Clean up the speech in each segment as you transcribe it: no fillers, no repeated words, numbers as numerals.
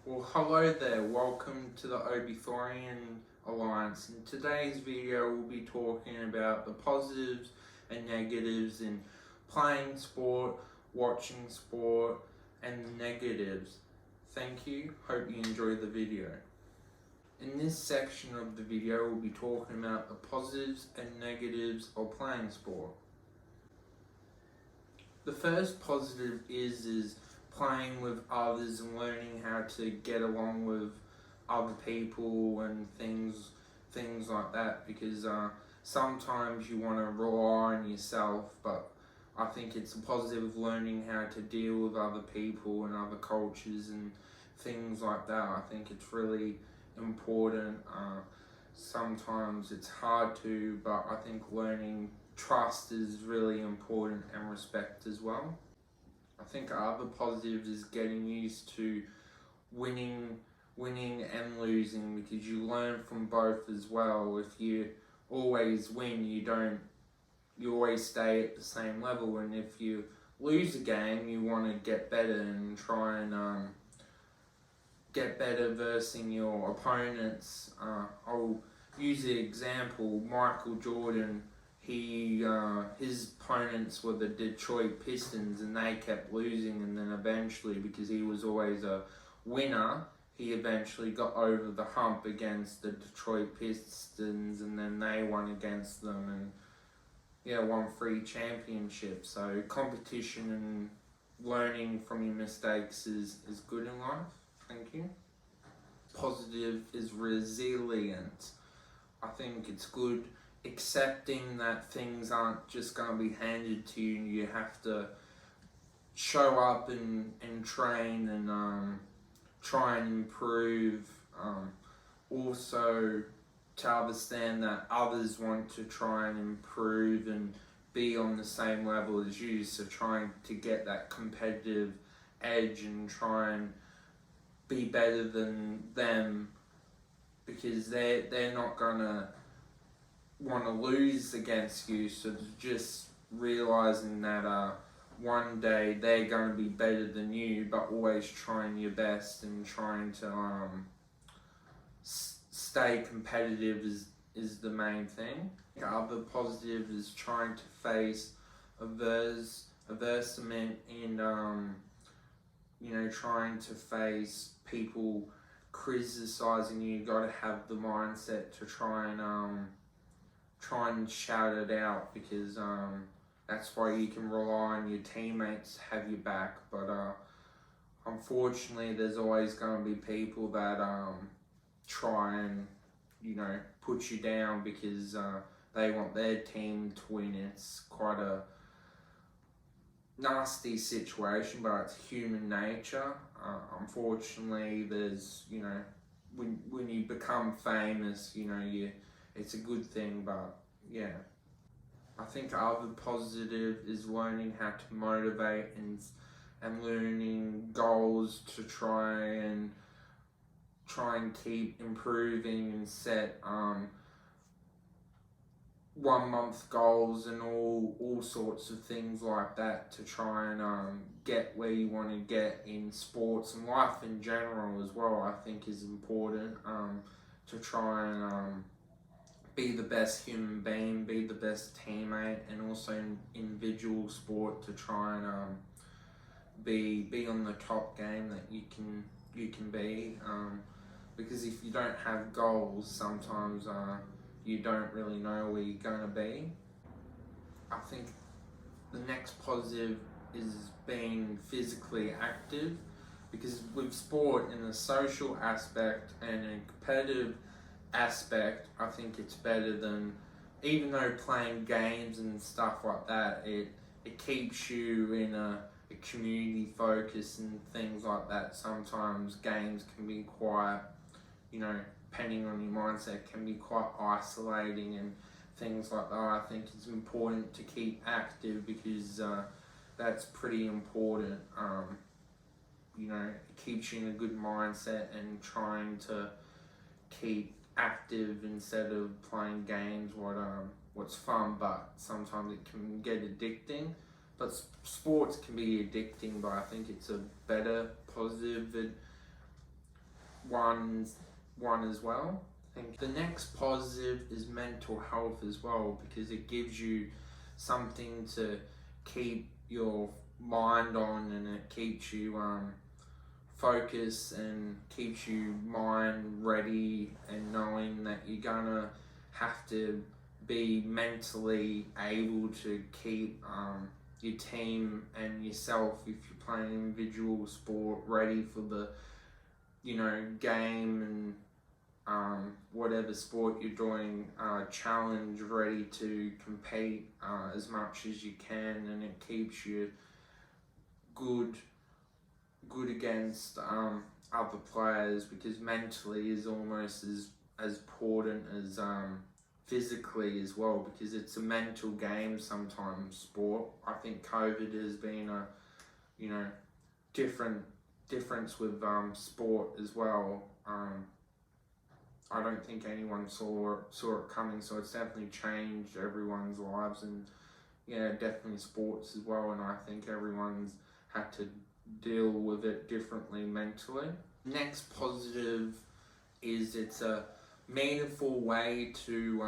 Well, hello there, welcome to the Obithorian Alliance. In today's video, we'll be talking about the positives and negatives in playing sport, watching sport, and the negatives. Thank you, hope you enjoy the video. In this section of the video, we'll be talking about the positives and negatives of playing sport. The first positive is playing with others and learning how to get along with other people and things like that, because sometimes you want to rely on yourself, but I think it's a positive learning how to deal with other people and other cultures and things like that. I think it's really important. Sometimes it's hard to, but I think learning trust is really important, and respect as well. I think other positives is getting used to winning and losing, because you learn from both as well. If you always win, you always stay at the same level, and if you lose a game, you want to get better and try and get better versus your opponents. I'll use the example, Michael Jordan. His opponents were the Detroit Pistons, and they kept losing, and then eventually, because he was always a winner, he eventually got over the hump against the Detroit Pistons, and then they won against them and won 3 championships. So competition and learning from your mistakes is good in life. Thank you. Positive is resilient. I think it's good accepting that things aren't just going to be handed to you. You have to show up and train and try and improve. Also to understand that others want to try and improve and be on the same level as you, so trying to get that competitive edge and try and be better than them, because they're not gonna want to lose against you. So just realizing that one day they're going to be better than you, but always trying your best and trying to stay competitive is the main thing. The other positive is trying to face adversity and trying to face people criticizing you. You got to have the mindset to try and shout it out, because that's why you can rely on your teammates to have your back. But unfortunately, there's always going to be people that try and put you down because they want their team to win. It's quite a nasty situation, but it's human nature. Unfortunately, there's when you become famous, it's a good thing. But yeah, I think other positive is learning how to motivate and learning goals to try and keep improving and set 1 month goals and all sorts of things like that to try and get where you want to get in sports and life in general as well. I think is important to try and be the best human being, be the best teammate, and also in individual sport to try and be on the top game that you can be. Because if you don't have goals, sometimes you don't really know where you're going to be. I think the next positive is being physically active, because with sport, in a social aspect and a competitive aspect, I think it's better than, even though playing games and stuff like that, it keeps you in a community focus and things like that. Sometimes games can be quite, depending on your mindset, can be quite isolating and things like that. I think it's important to keep active, because that's pretty important. It keeps you in a good mindset and trying to keep active instead of playing games. What's fun, but sometimes it can get addicting. But sports can be addicting, but I think it's a better positive one as well. I think the next positive is mental health as well, because it gives you something to keep your mind on, and it keeps you focused and keeps you mind ready, and knowing that you're gonna have to be mentally able to keep your team and yourself, if you're playing individual sport, ready for the game, and whatever sport you're doing, challenge, ready to compete as much as you can, and it keeps you good against other players, because mentally is almost as important as physically as well, because it's a mental game sometimes, sport. I think COVID has been a difference with sport as well. I don't think anyone saw it coming, so it's definitely changed everyone's lives, and definitely sports as well. And I think everyone's had to deal with it differently mentally. Next positive is it's a meaningful way to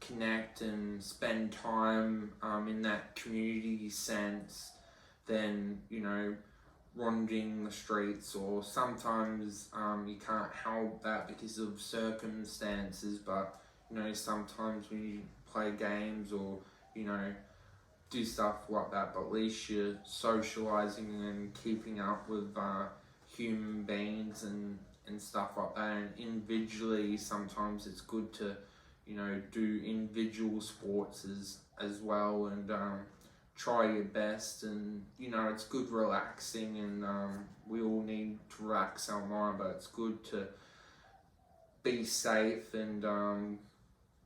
connect and spend time in that community sense than ronding the streets, or sometimes you can't help that because of circumstances, but sometimes when you play games or do stuff like that, but at least you're socializing and keeping up with human beings and stuff like that. And individually, sometimes it's good to do individual sports as well, and try your best, and it's good relaxing, and we all need to relax our mind, but it's good to be safe and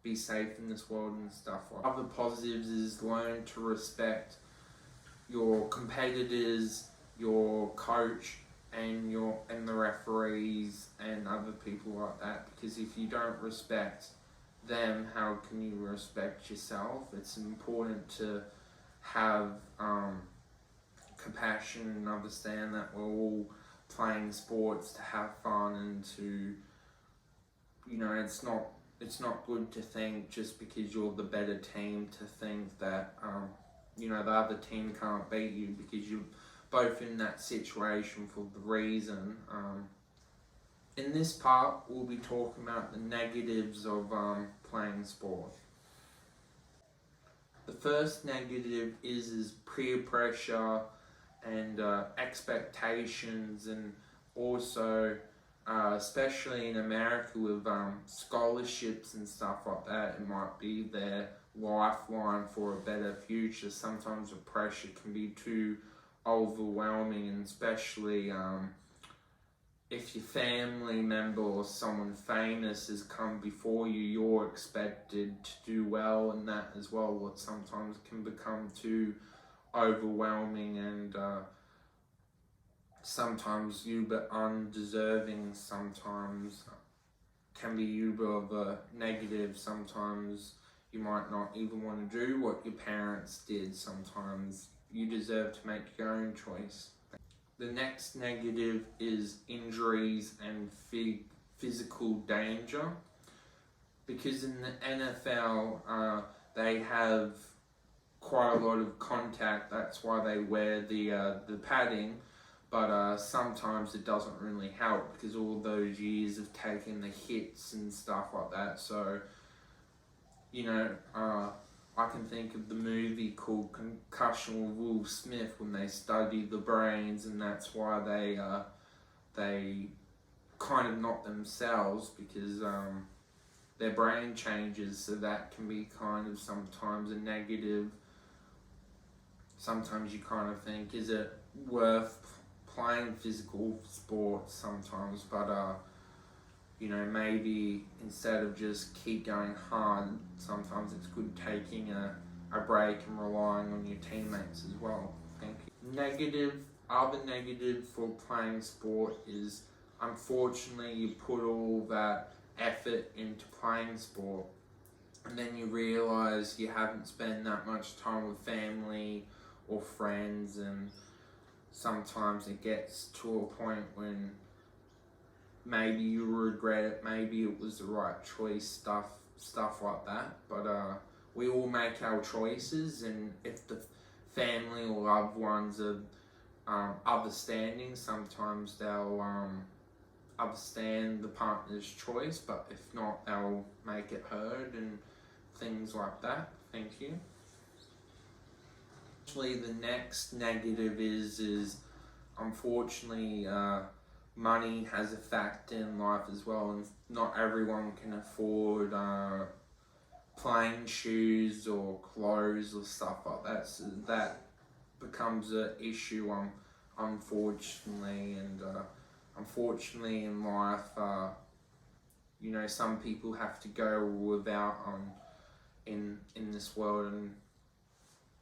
be safe in this world and stuff. Other positives is learn to respect your competitors, your coach, and the referees and other people like that, because if you don't respect them, how can you respect yourself? It's important to have compassion and understand that we're all playing sports to have fun, and to it's not good to think just because you're the better team to think that the other team can't beat you, because you're both in that situation for the reason. In this part, we'll be talking about the negatives of playing sport. The first negative is peer pressure and expectations, and also especially in America with scholarships and stuff like that, it might be their lifeline for a better future. Sometimes the pressure can be too overwhelming, and especially if your family member or someone famous has come before you, you're expected to do well in that as well, what sometimes can become too overwhelming, and sometimes you but undeserving, sometimes can be you but of a negative. Sometimes you might not even want to do what your parents did. Sometimes you deserve to make your own choice. The next negative is injuries and physical danger, because in the NFL they have quite a lot of contact. That's why they wear the padding, but sometimes it doesn't really help, because all those years of taking the hits and stuff like that. So I can think of the movie called Concussion with Will Smith, when they study the brains, and that's why they kind of knock themselves, because their brain changes, so that can be kind of sometimes a negative. Sometimes you kind of think, is it worth playing physical sports sometimes, but maybe instead of just keep going hard, sometimes it's good taking a break and relying on your teammates as well. Thank you. Other negative for playing sport is, unfortunately, you put all that effort into playing sport, and then you realise you haven't spent that much time with family or friends, and sometimes it gets to a point when maybe you regret it, maybe it was the right choice, stuff like that. But we all make our choices, and if the family or loved ones are understanding, sometimes they'll understand the partner's choice, but if not, they'll make it heard and things like that. Thank you. Actually, the next negative is unfortunately money has a factor in life as well, and not everyone can afford plane shoes or clothes or stuff like that. So that becomes an issue, unfortunately, and unfortunately in life, you know, some people have to go without in this world, and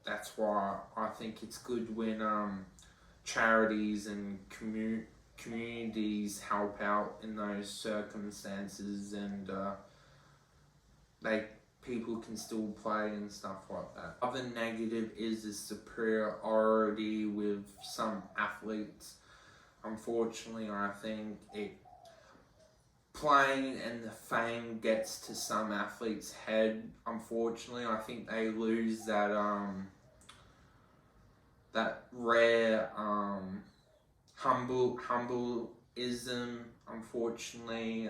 that's why I think it's good when charities and communities help out in those circumstances, and people can still play and stuff like that. Other negative is the superiority with some athletes. Unfortunately, I think playing and the fame gets to some athletes' head. Unfortunately, I think they lose that that rare humbleism. Unfortunately,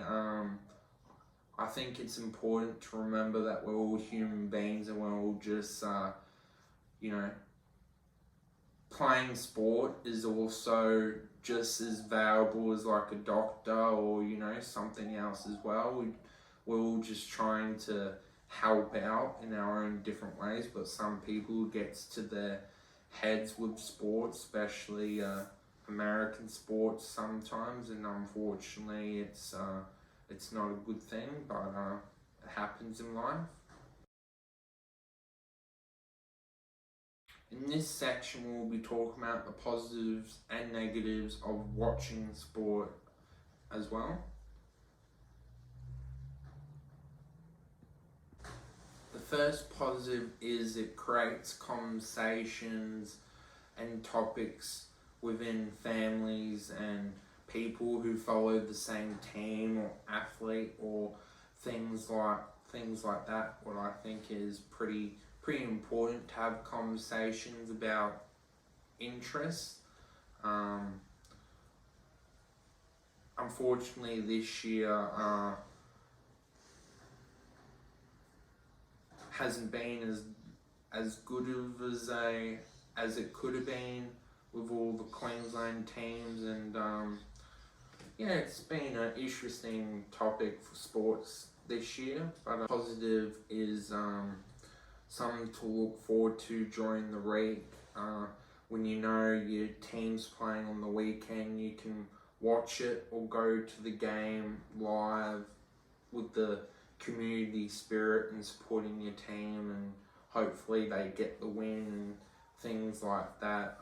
I think it's important to remember that we're all human beings, and we're all just you know, playing sport is also just as valuable as like a doctor or, you know, something else as well. We're all just trying to help out in our own different ways, but some people gets to their heads with sports, especially American sports sometimes, and unfortunately it's not a good thing, but it happens in life. In this section, we'll be talking about the positives and negatives of watching sport as well. The first positive is it creates conversations and topics within families and people who follow the same team or athlete or things like that. What I think is pretty important to have conversations about interests. Unfortunately, this year hasn't been as good as it could have been with all the Queensland teams, and yeah, it's been an interesting topic for sports this year. But a positive is something to look forward to during the week. When you know your team's playing on the weekend, you can watch it or go to the game live with the community spirit and supporting your team, and hopefully they get the win and things like that.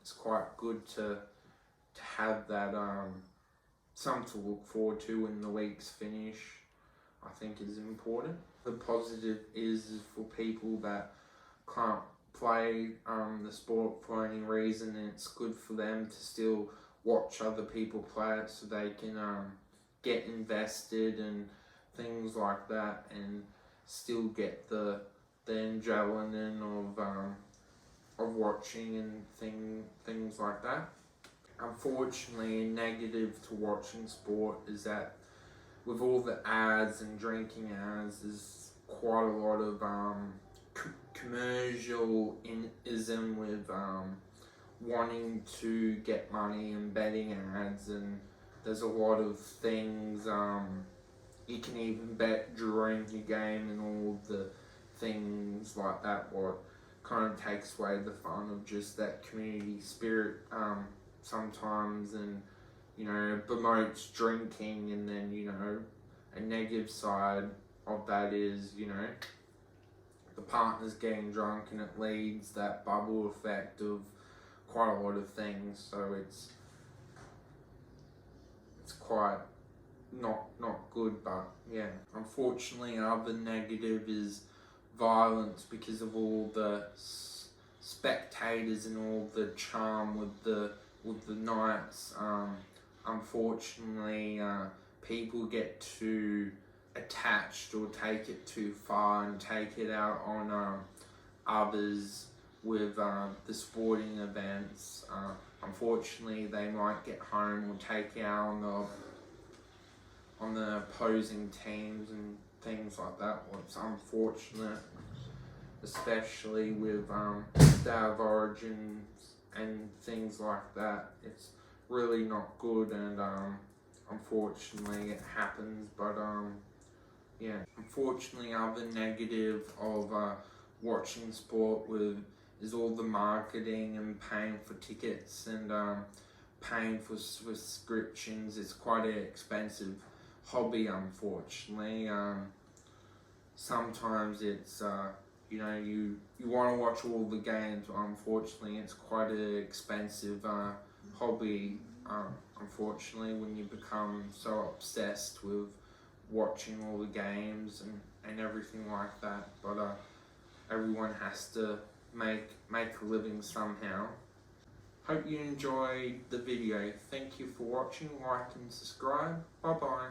It's quite good to have that something to look forward to when the week's finish. I think is important. The positive is for people that can't play the sport for any reason, and it's good for them to still watch other people play it, so they can get invested and things like that, and still get the adrenaline of watching and things like that. Unfortunately, a negative to watching sport is that with all the ads and drinking ads, there's quite a lot of commercialism with wanting to get money and betting ads, and there's a lot of things you can even bet during the game and all the things like that, what kind of takes away the fun of just that community spirit sometimes, and you know, promotes drinking. And then, you know, a negative side of that is, you know, the partner's getting drunk, and it leads that bubble effect of quite a lot of things. So it's quite not good, but yeah. Unfortunately, another negative is violence because of all the spectators and all the charm with the nights. unfortunately people get too attached or take it too far and take it out on others with the sporting events. Unfortunately, they might get home or take it out on the opposing teams and things like that. Well, it's unfortunate, especially with Day of Origins and things like that. It's really not good, and unfortunately it happens. But yeah, unfortunately, other negative of watching sport with is all the marketing and paying for tickets and paying for subscriptions. It's quite an expensive hobby, unfortunately. Sometimes it's you want to watch all the games, but unfortunately it's quite an expensive hobby. Unfortunately, when you become so obsessed with watching all the games and everything like that, but everyone has to make a living somehow. Hope you enjoyed the video. Thank you for watching. Like and subscribe. Bye bye.